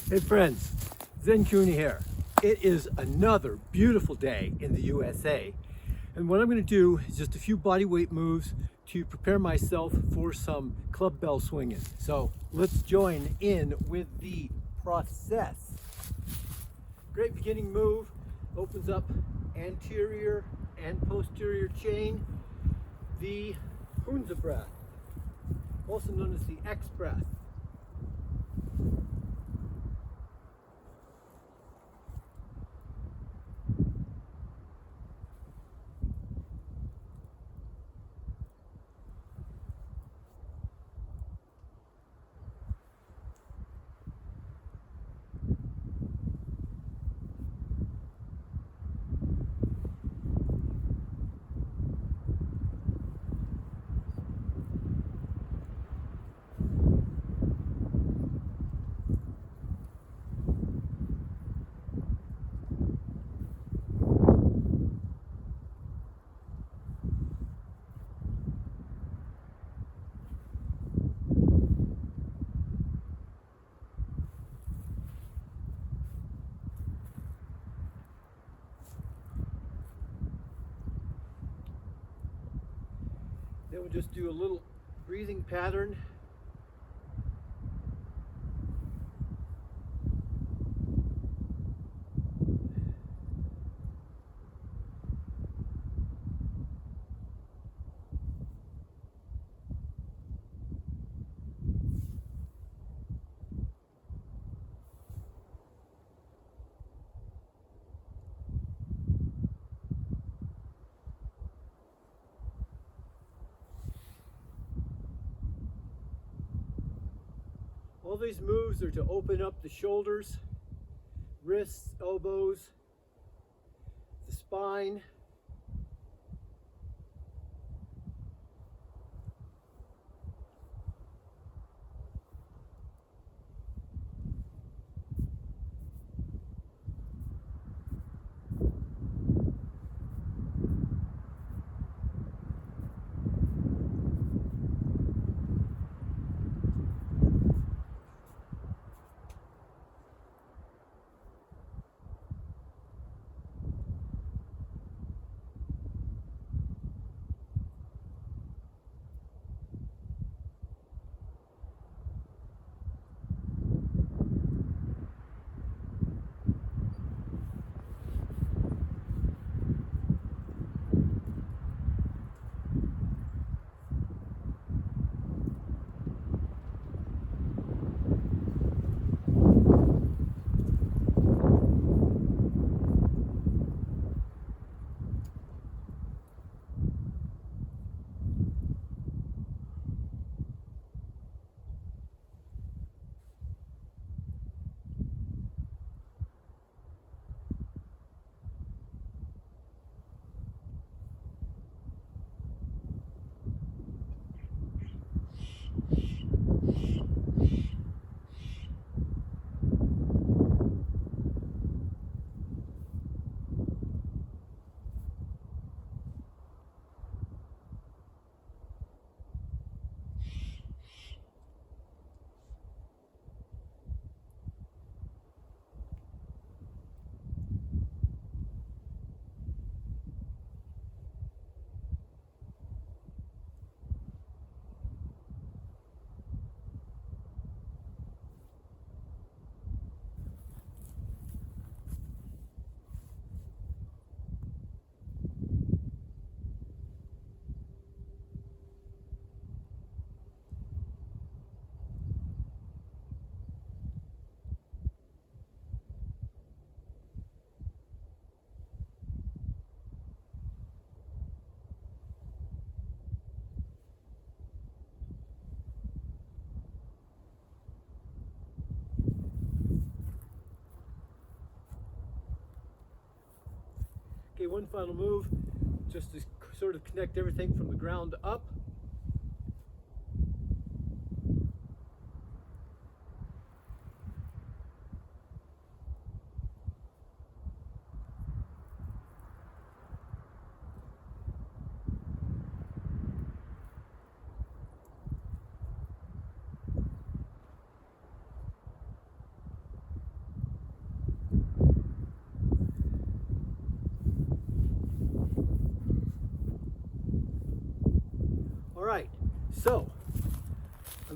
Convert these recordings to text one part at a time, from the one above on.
Hey friends, ZenKahuna here. It is another beautiful day in the USA. And what I'm going to do is just a few bodyweight moves to prepare myself for some clubbell swinging. So let's join in with the process. Great beginning move, opens up anterior and posterior chain, the Hunza breath, also known as the X breath. Then we'll just do a little breathing pattern. All these moves are to open up the shoulders, wrists, elbows, the spine. Okay, one final move, just to sort of connect everything from the ground up.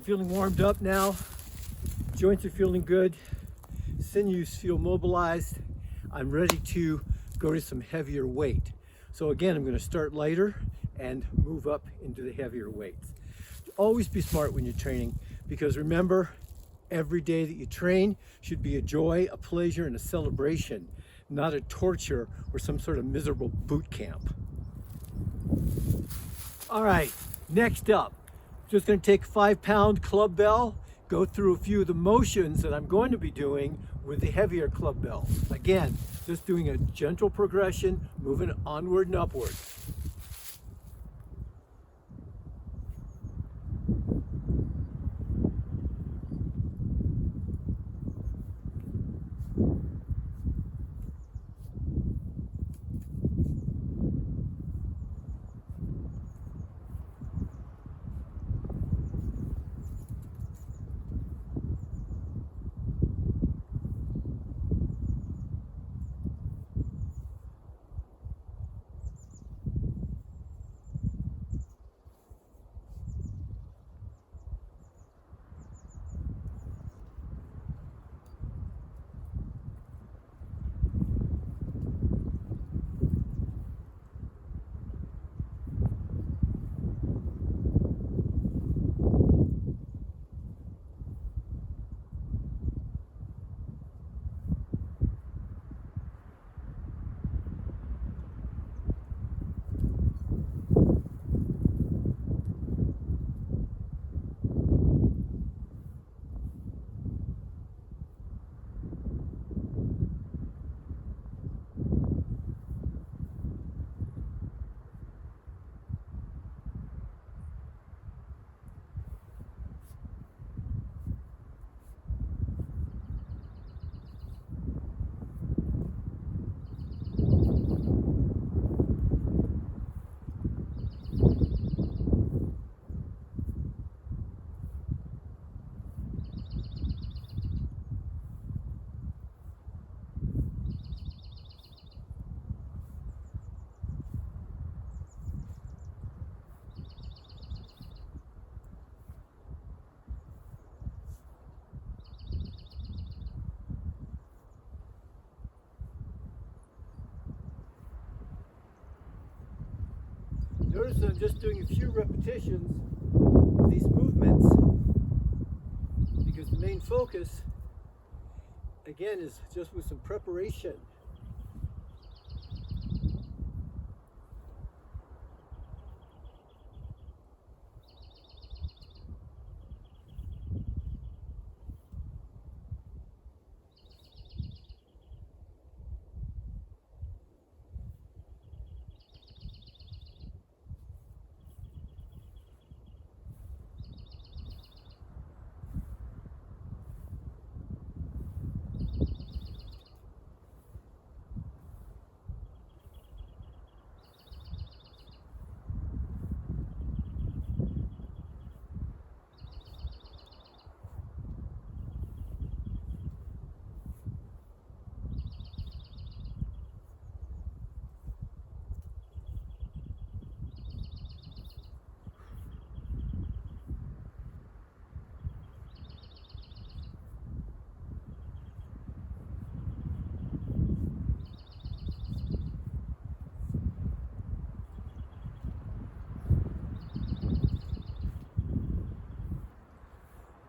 I'm feeling warmed up now. Joints are feeling good. Sinews feel mobilized. I'm ready to go to some heavier weight. So again, I'm going to start lighter and move up into the heavier weights. Always be smart when you're training, because remember, every day that you train should be a joy, a pleasure, and a celebration, not a torture or some sort of miserable boot camp. All right, next up, just going to take a 5-pound Clubbell, go through a few of the motions that I'm going to be doing with the heavier Clubbells. Again, just doing a gentle progression, moving onward and upward. Notice I'm just doing a few repetitions of these movements, because the main focus, again, is just with some preparation.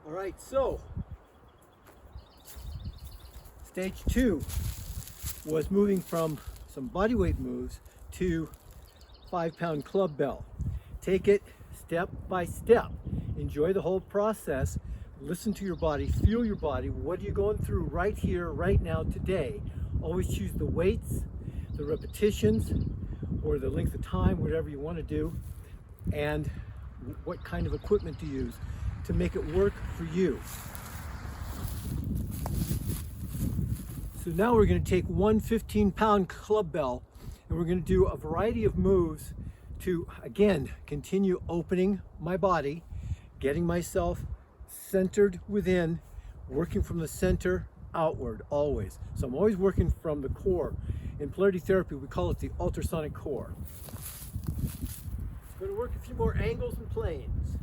All right, so stage 2 was moving from some bodyweight moves to 5-pound Clubbell. Take it step by step. Enjoy the whole process. Listen to your body, feel your body. What are you going through right here, right now, today? Always choose the weights, the repetitions, or the length of time, whatever you want to do, and what kind of equipment to use to make it work for you. So now we're going to take one 15-pound Clubbell, and we're going to do a variety of moves to, again, continue opening my body, getting myself centered within, working from the center outward always. So I'm always working from the core. In polarity therapy, we call it the ultrasonic core. I'm going to work a few more angles and planes.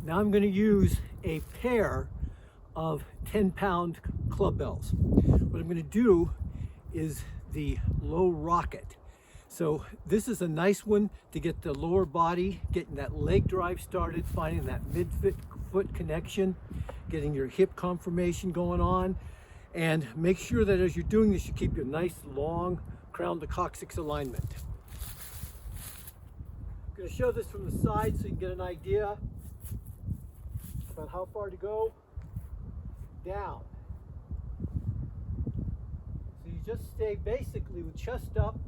Now I'm going to use a pair of 10-pound Clubbells. What I'm going to do is the low rocket. So this is a nice one to get the lower body, getting that leg drive started, finding that mid-foot connection, getting your hip conformation going on, and make sure that as you're doing this, you keep your nice long crown to coccyx alignment. I'm going to show this from the side so you can get an idea about how far to go. Down. So you just stay basically with chest up.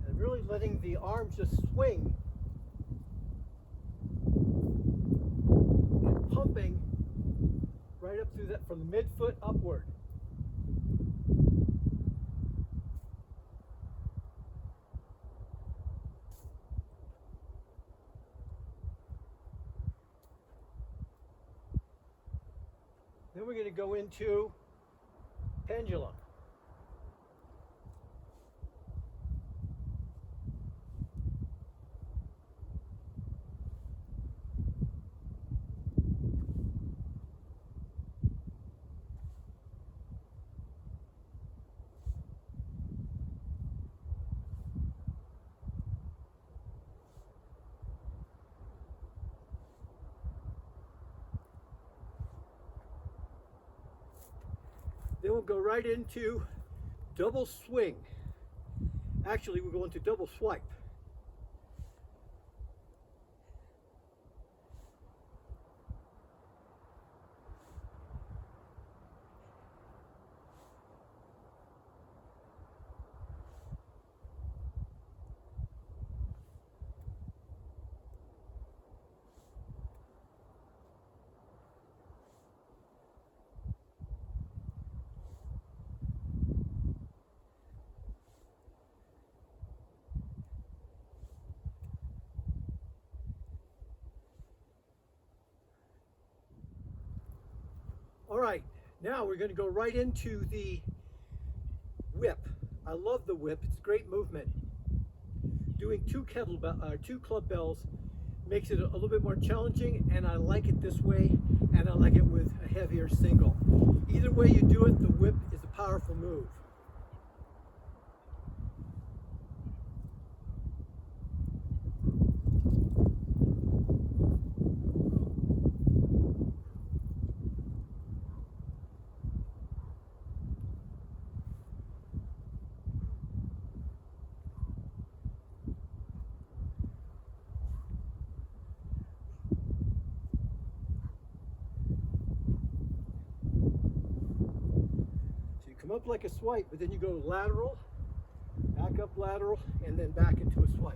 And really letting the arms just swing and pumping right up through that from the midfoot upward. Then we're going to go into pendulum. Then we'll go right into double swing. Actually, we'll go into double swipe. All right, now we're going to go right into the whip. I love the whip. It's great movement. Doing two Clubbells makes it a little bit more challenging, and I like it this way, and I like it with a heavier single. Either way you do it, the whip is a powerful move. Come up like a swipe, but then you go lateral, back up lateral, and then back into a swipe.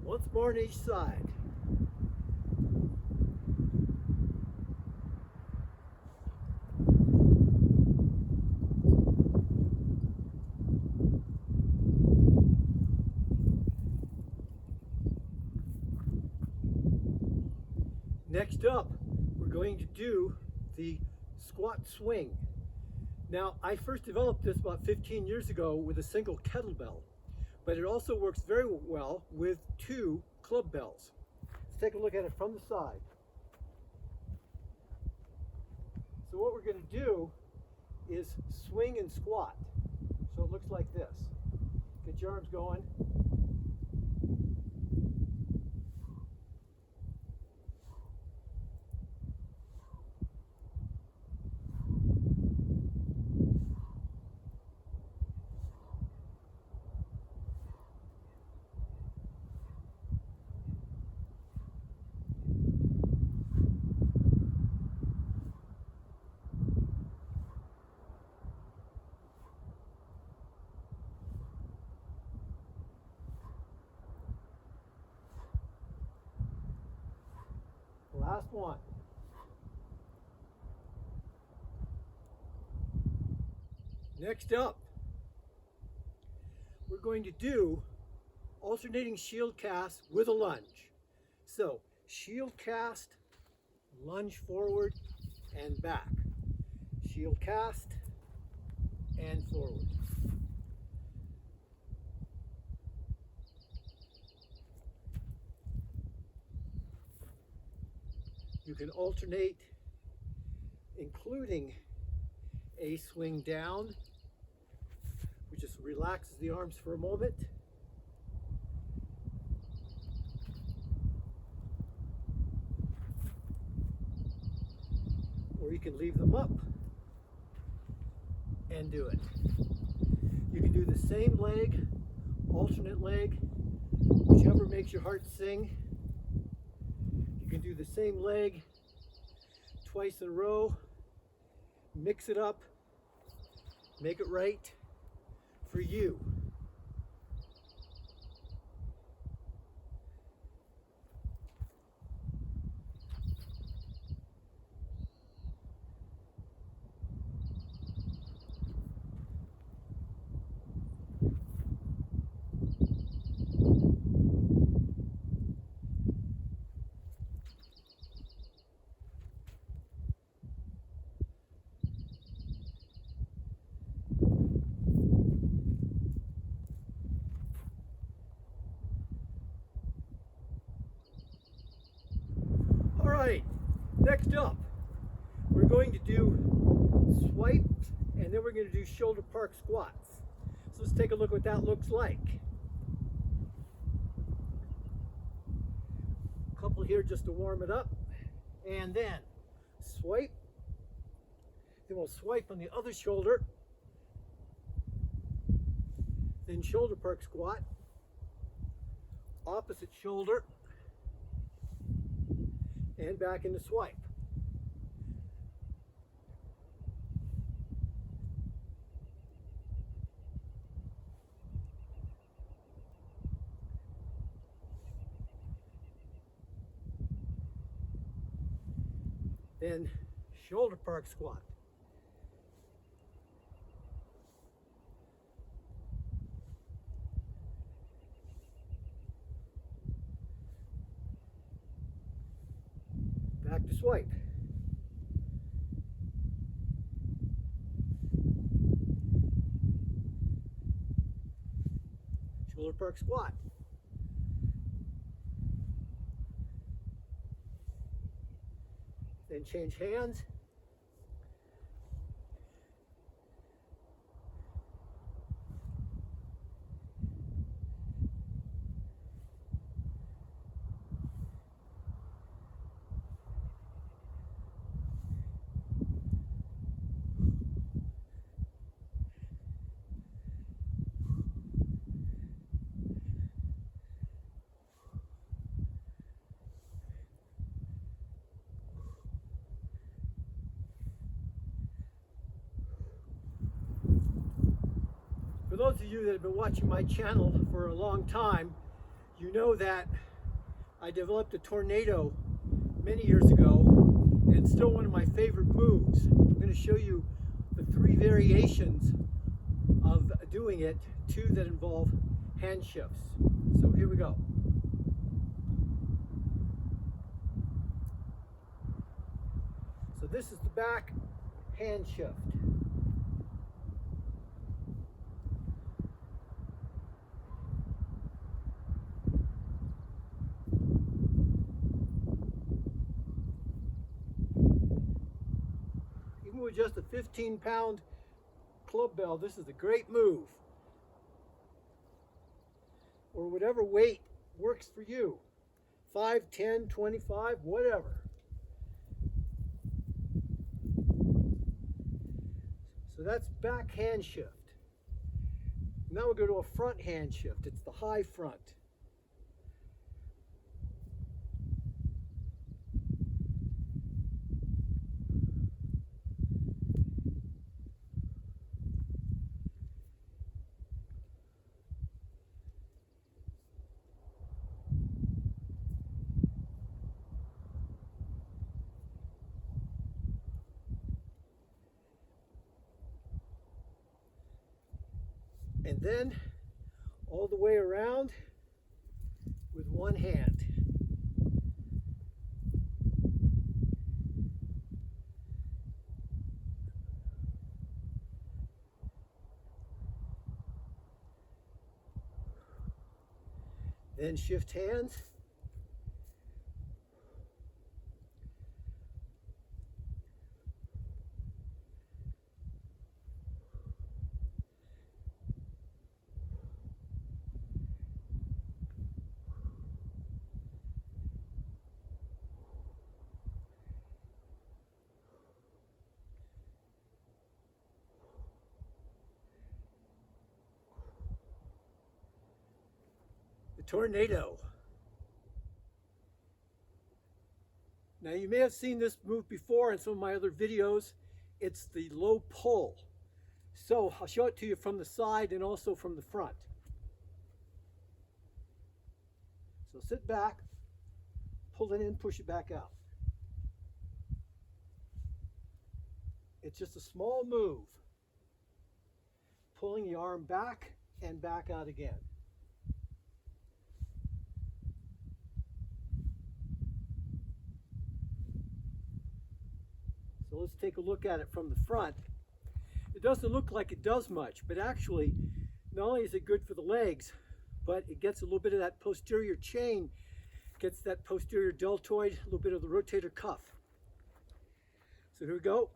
Once more on each side. Next up, we're going to do the squat swing. Now, I first developed this about 15 years ago with a single kettlebell, but it also works very well with two Clubbells. Let's take a look at it from the side. So what we're going to do is swing and squat. So it looks like this. Get your arms going. Last one. Next up, we're going to do alternating shield cast with a lunge. So shield cast, lunge forward and back. Shield cast and forward. You can alternate, including a swing down, which just relaxes the arms for a moment. Or you can leave them up and do it. You can do the same leg, alternate leg, whichever makes your heart sing. You can do the same leg twice in a row, mix it up, make it right for you. Alright, next up, we're going to do swipes and then we're going to do shoulder park squats. So let's take a look what that looks like. A couple here just to warm it up, and then swipe, then we'll swipe on the other shoulder, then shoulder park squat, opposite shoulder, and back into swipe. Then shoulder park squat. Back to swipe. Shoulder park squat. Then change hands. For those of you that have been watching my channel for a long time, you know that I developed a tornado many years ago, and it's still one of my favorite moves. I'm going to show you the 3 variations of doing it, 2 that involve hand shifts. So here we go. So this is the back hand shift. Even with just a 15-pound Clubbell, this is a great move. Or whatever weight works for you. 5, 10, 25, whatever. So that's back hand shift. Now we'll go to a front hand shift. It's the high front. And then all the way around with one hand. Then shift hands. The tornado. Now you may have seen this move before in some of my other videos. It's the low pull. So I'll show it to you from the side and also from the front. So sit back, pull it in, push it back out. It's just a small move. Pulling the arm back and back out again. So let's take a look at it from the front. It doesn't look like it does much, but actually, not only is it good for the legs, but it gets a little bit of that posterior chain, gets that posterior deltoid, a little bit of the rotator cuff. So here we go.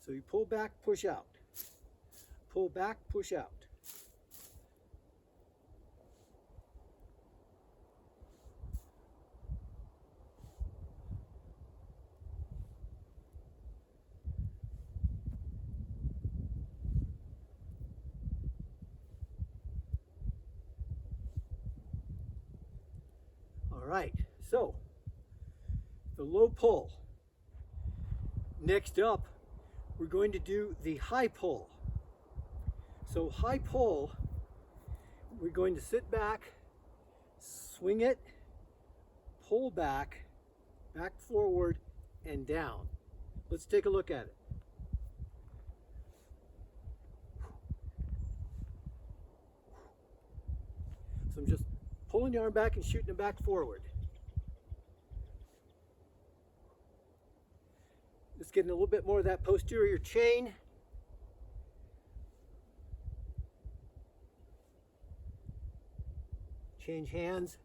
So you pull back, push out. Pull back, push out. All right, so the low pull. Next up, we're going to do the high pull. So high pull, we're going to sit back, swing it, pull back, back forward, and down. Let's take a look at it. So I'm just pulling the arm back and shooting it back forward. Just getting a little bit more of that posterior chain. Change hands.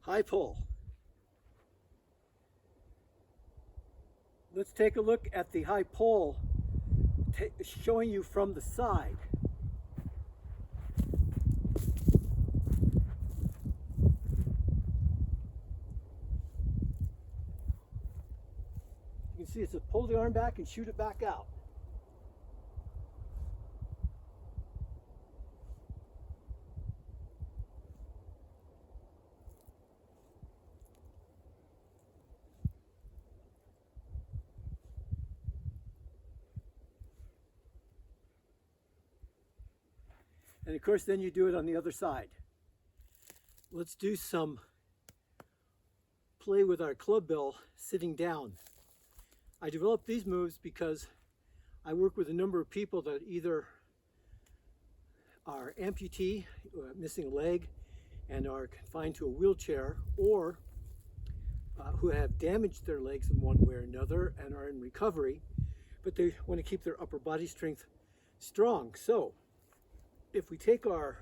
High pull. Let's take a look at the high pull, showing you from the side. You can see it's just pull the arm back and shoot it back out. And of course, then you do it on the other side. Let's do some play with our club bell sitting down. I developed these moves because I work with a number of people that either are amputee, missing a leg, and are confined to a wheelchair, or who have damaged their legs in one way or another and are in recovery, but they want to keep their upper body strength strong. So if we take our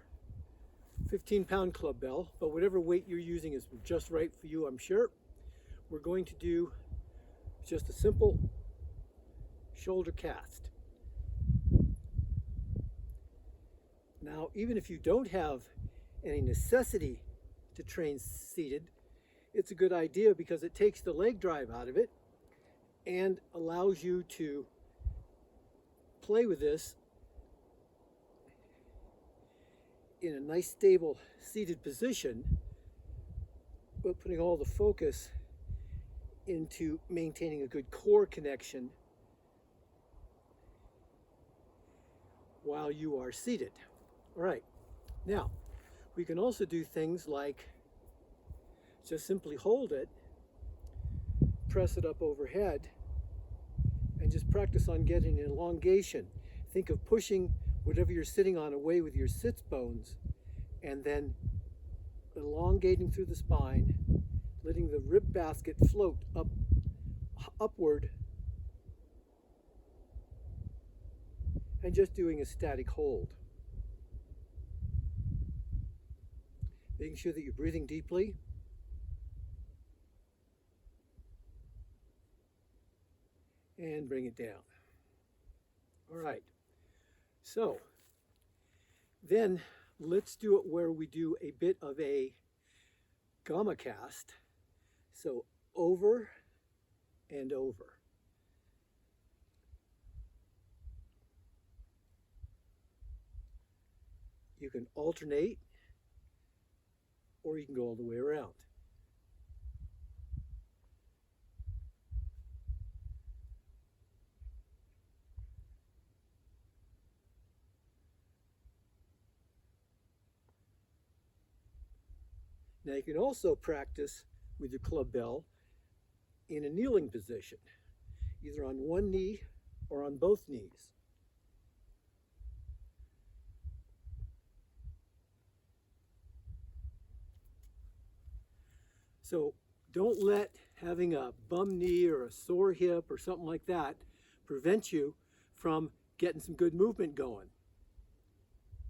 15-pound Clubbell, but whatever weight you're using is just right for you, I'm sure, we're going to do just a simple shoulder cast. Now, even if you don't have any necessity to train seated, it's a good idea because it takes the leg drive out of it and allows you to play with this in a nice stable seated position, but putting all the focus into maintaining a good core connection while you are seated. All right, now we can also do things like just simply hold it, press it up overhead, and just practice on getting an elongation. Think of pushing whatever you're sitting on away with your sits bones, and then elongating through the spine, letting the rib basket float upward, and just doing a static hold. Making sure that you're breathing deeply. And bring it down. All right. So then let's do it where we do a bit of a gamma cast. So over and over. You can alternate, or you can go all the way around. Now you can also practice with your Clubbell in a kneeling position, either on one knee or on both knees. So don't let having a bum knee or a sore hip or something like that prevent you from getting some good movement going.